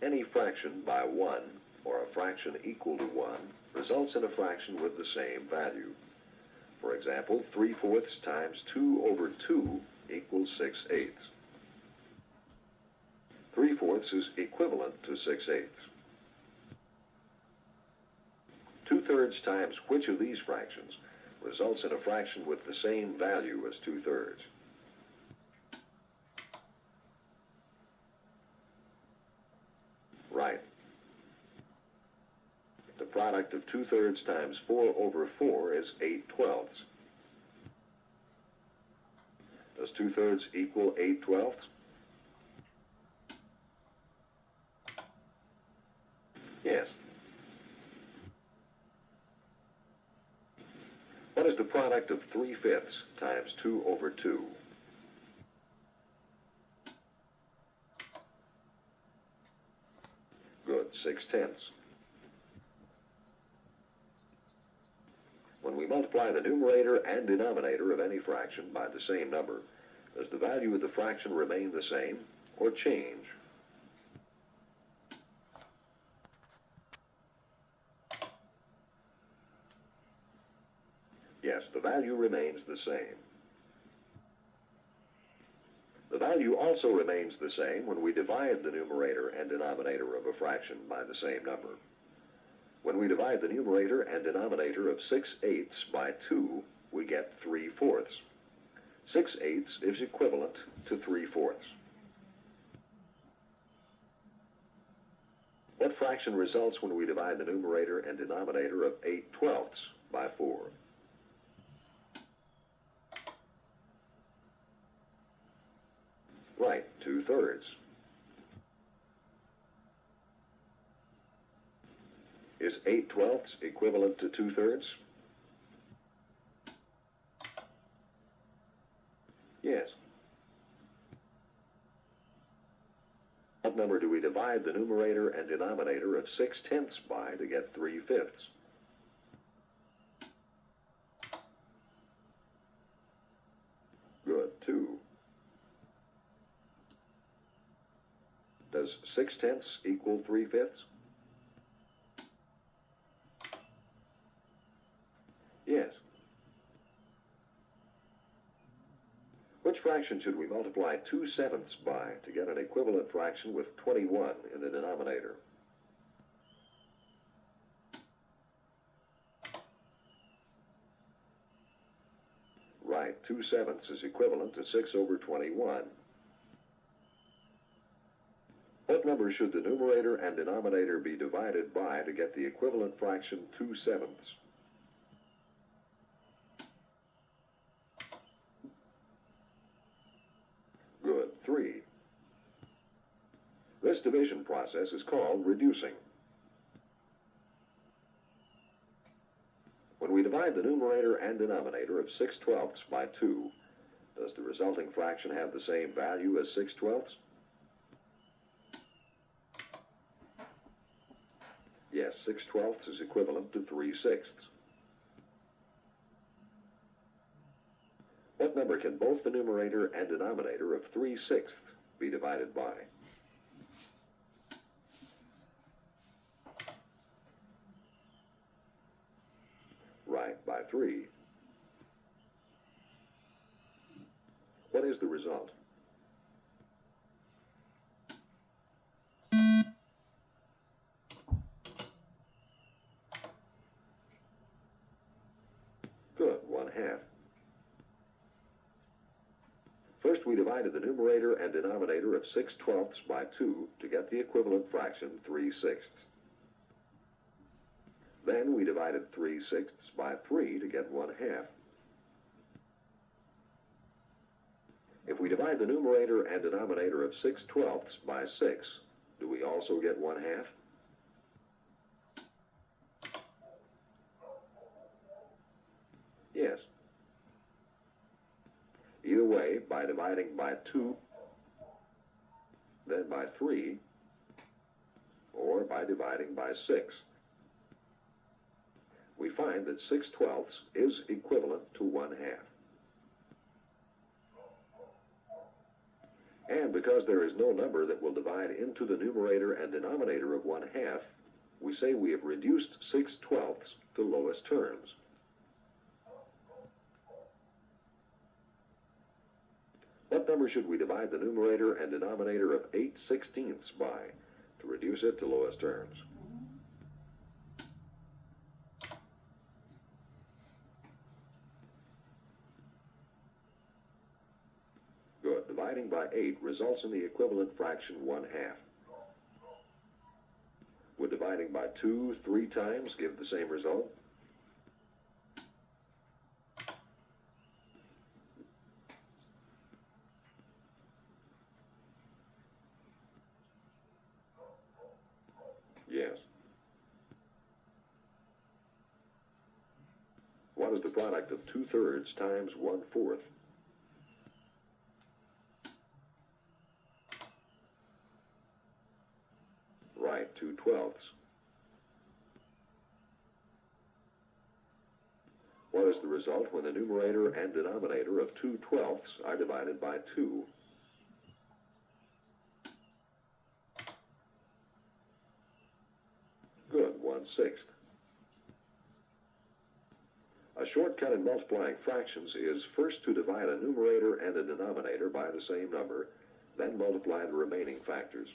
Any fraction by 1, or a fraction equal to 1, results in a fraction with the same value. For example, 3/4 times 2 over 2 equals 6/8. 3/4 is equivalent to 6/8. 2/3 times which of these fractions results in a fraction with the same value as 2/3? Right. The product of 2/3 times 4 over 4 is 8/12. Does 2/3 equal 8/12? Yes. What is the product of 3/5 times 2 over 2? Good, 6/10. When we multiply the numerator and denominator of any fraction by the same number, does the value of the fraction remain the same or change? Yes, the value remains the same. The value also remains the same when we divide the numerator and denominator of a fraction by the same number. When we divide the numerator and denominator of 6/8 by 2, we get 3/4. 6/8 is equivalent to 3/4. What fraction results when we divide the numerator and denominator of 8/12 by 4? Right, 2/3. Is 8/12 equivalent to 2/3? Yes. What number do we divide the numerator and denominator of 6/10 by to get 3/5? Good, 2. Does 6/10 equal 3/5? Yes. Which fraction should we multiply 2/7 by to get an equivalent fraction with 21 in the denominator? Right, 2/7 is equivalent to 6 over 21. What number should the numerator and denominator be divided by to get the equivalent fraction 2/7? Good, 3. This division process is called reducing. When we divide the numerator and denominator of 6/12 by 2, does the resulting fraction have the same value as 6/12? Yes, 6/12 is equivalent to 3/6. What number can both the numerator and denominator of 3/6 be divided by? Right, by 3. What is the result? Good, 1/2. First, we divided the numerator and denominator of 6/12 by 2 to get the equivalent fraction 3/6. Then we divided 3/6 by 3 to get 1/2. If we divide the numerator and denominator of 6/12 by 6, do we also get 1/2? Yes. Either way, by dividing by 2, then by 3, or by dividing by 6, we find that 6/12 is equivalent to 1/2. And because there is no number that will divide into the numerator and denominator of 1/2, we say we have reduced 6/12 to lowest terms. What number should we divide the numerator and denominator of 8/16 by to reduce it to lowest terms? Good. Dividing by 8 results in the equivalent fraction 1/2. Would dividing by 2 3 times give the same result? Yes. What is the product of 2/3 times 1/4? Right, 2/12. What is the result when the numerator and denominator of 2/12 are divided by 2? Good, 1/6. A shortcut in multiplying fractions is first to divide a numerator and a denominator by the same number, then multiply the remaining factors.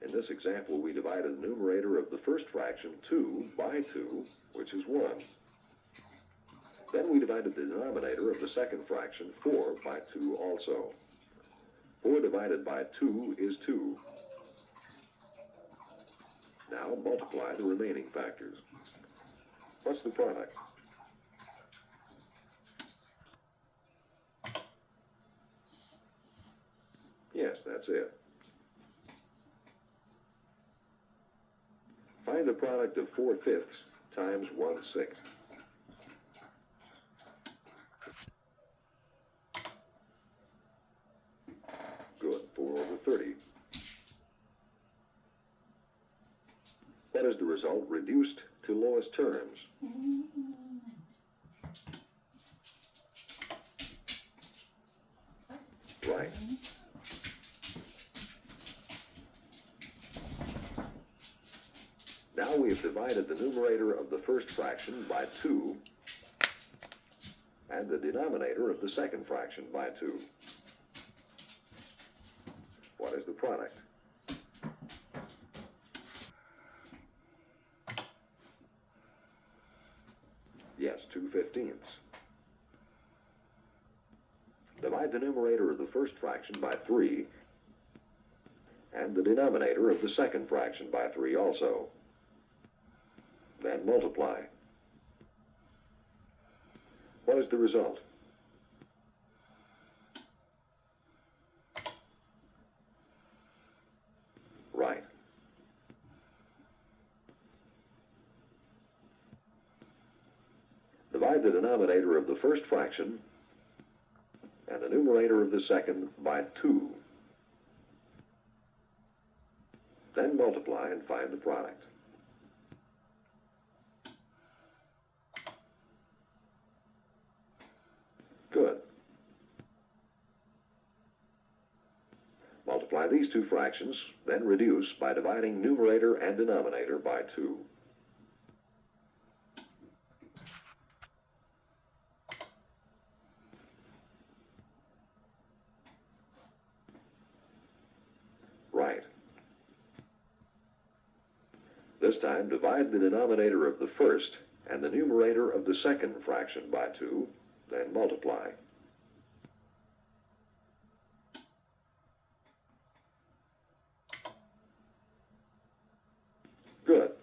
In this example, we divided the numerator of the first fraction, 2, by 2, which is 1. Then we divided the denominator of the second fraction, 4, by 2 also. 4 divided by 2 is 2. Now multiply the remaining factors. What's the product? Yes, that's it. Find the product of 4/5 times 1/6. Good, 4/30. What is the result reduced to lowest terms? Right. Now we have divided the numerator of the first fraction by 2 and the denominator of the second fraction by 2. What is the product? Yes, 2/15. Divide the numerator of the first fraction by 3 and the denominator of the second fraction by 3 also. Then multiply. What is the result? Right. Divide the denominator of the first fraction and the numerator of the second by 2. Then multiply and find the product. Good. Multiply these two fractions, then reduce by dividing numerator and denominator by 2. Right. This time, divide the denominator of the first and the numerator of the second fraction by 2, then multiply. Good.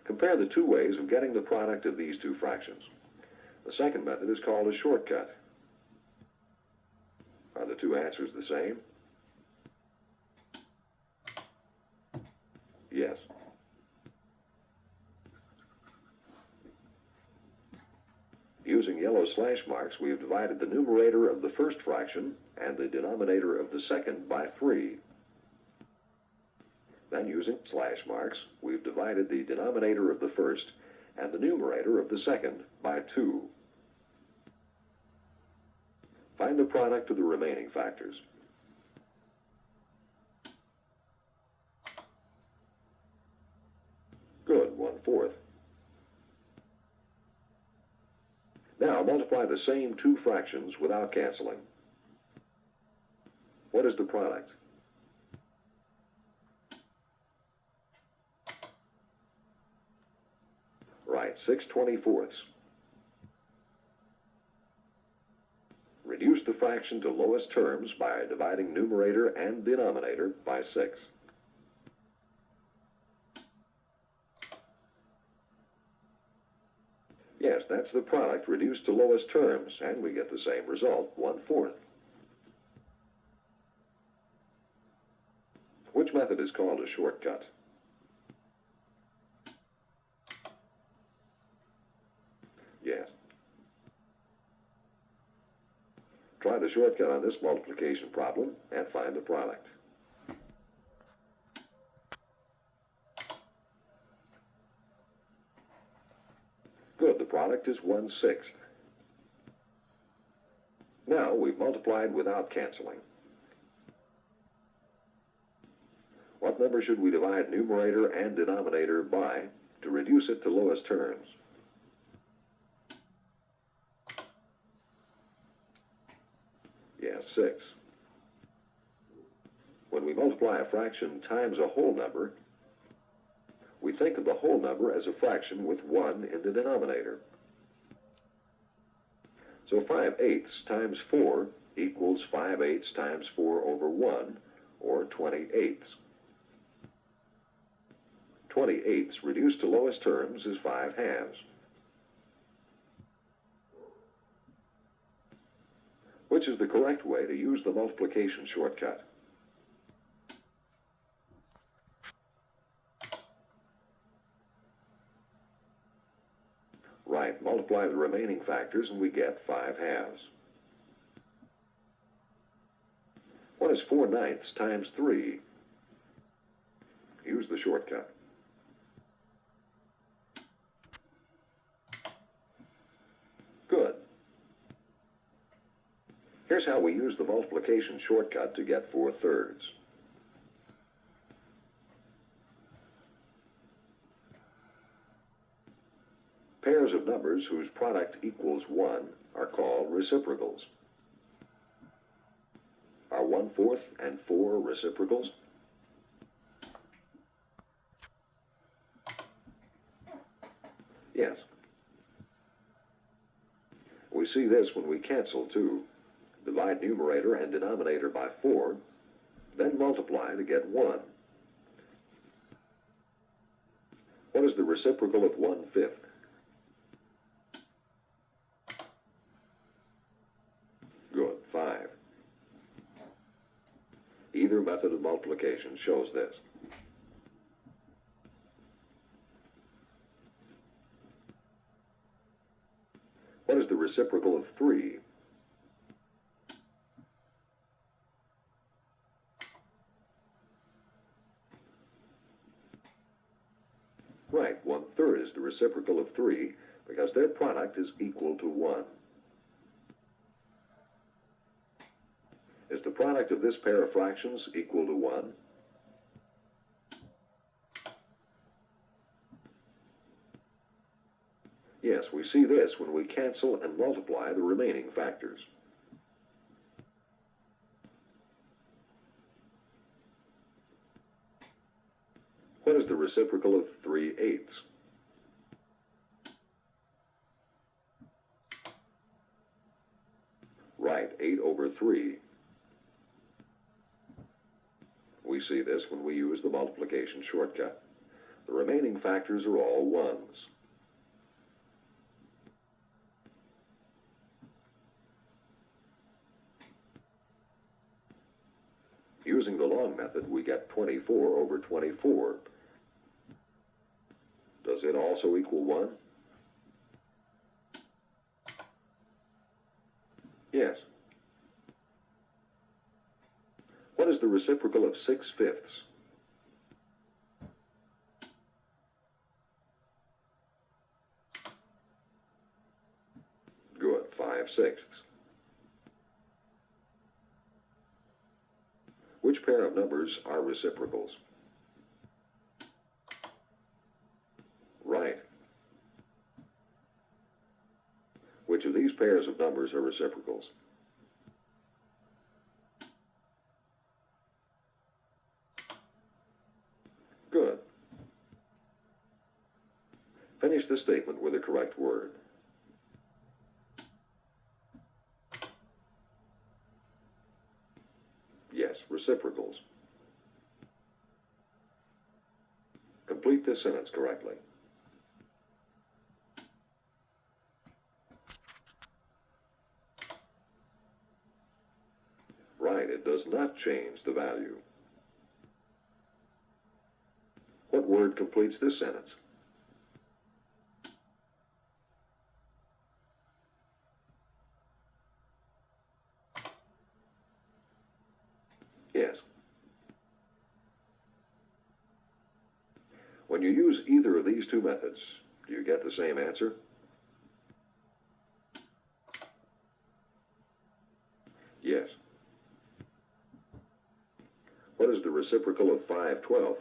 Compare the two ways of getting the product of these two fractions. The second method is called a shortcut. Are the two answers the same? Yes. Using yellow slash marks, we have divided the numerator of the first fraction and the denominator of the second by 3. Then using slash marks, we've divided the denominator of the first and the numerator of the second by 2. Find the product of the remaining factors. Good, 1/4. Now multiply the same two fractions without canceling. What is the product? Right, 6/24. Reduce the fraction to lowest terms by dividing numerator and denominator by 6. Yes, that's the product reduced to lowest terms, and we get the same result, 1/4. Which method is called a shortcut? Yes. Try the shortcut on this multiplication problem and find the product. Good, the product is 1/6. Now we've multiplied without canceling. What number should we divide numerator and denominator by to reduce it to lowest terms? Yes, 6. When we multiply a fraction times a whole number, we think of the whole number as a fraction with 1 in the denominator. So 5/8 times 4 equals 5/8 times 4 over 1, or 20/8. 20/8 reduced to lowest terms is 5/2. Which is the correct way to use the multiplication shortcut? Right, multiply the remaining factors and we get 5/2. What is 4/9 times 3? Use the shortcut. Good. Here's how we use the multiplication shortcut to get 4/3. Pairs of numbers whose product equals 1 are called reciprocals. Are 1/4 and 4 reciprocals? Yes. We see this when we cancel, too. Divide numerator and denominator by 4, then multiply to get 1. What is the reciprocal of 1/5? Good, 5. Either method of multiplication shows this. What is the reciprocal of 3? Right, 1/3 is the reciprocal of 3 because their product is equal to 1. Is the product of this pair of fractions equal to 1? Yes, we see this when we cancel and multiply the remaining factors. What is the reciprocal of 3/8? Right, 8 over 3. We see this when we use the multiplication shortcut. The remaining factors are all 1s. Using the long method, we get 24 over 24. Does it also equal 1? Yes. What is the reciprocal of 6/5? Good, 5/6. Which pair of numbers are reciprocals? Right. Which of these pairs of numbers are reciprocals? Good. Finish the statement with the correct word. Yes, reciprocals. Complete this sentence correctly. Right, it does not change the value. What word completes this sentence? Yes. When you use either of these two methods, do you get the same answer? Yes. What is the reciprocal of 5/12?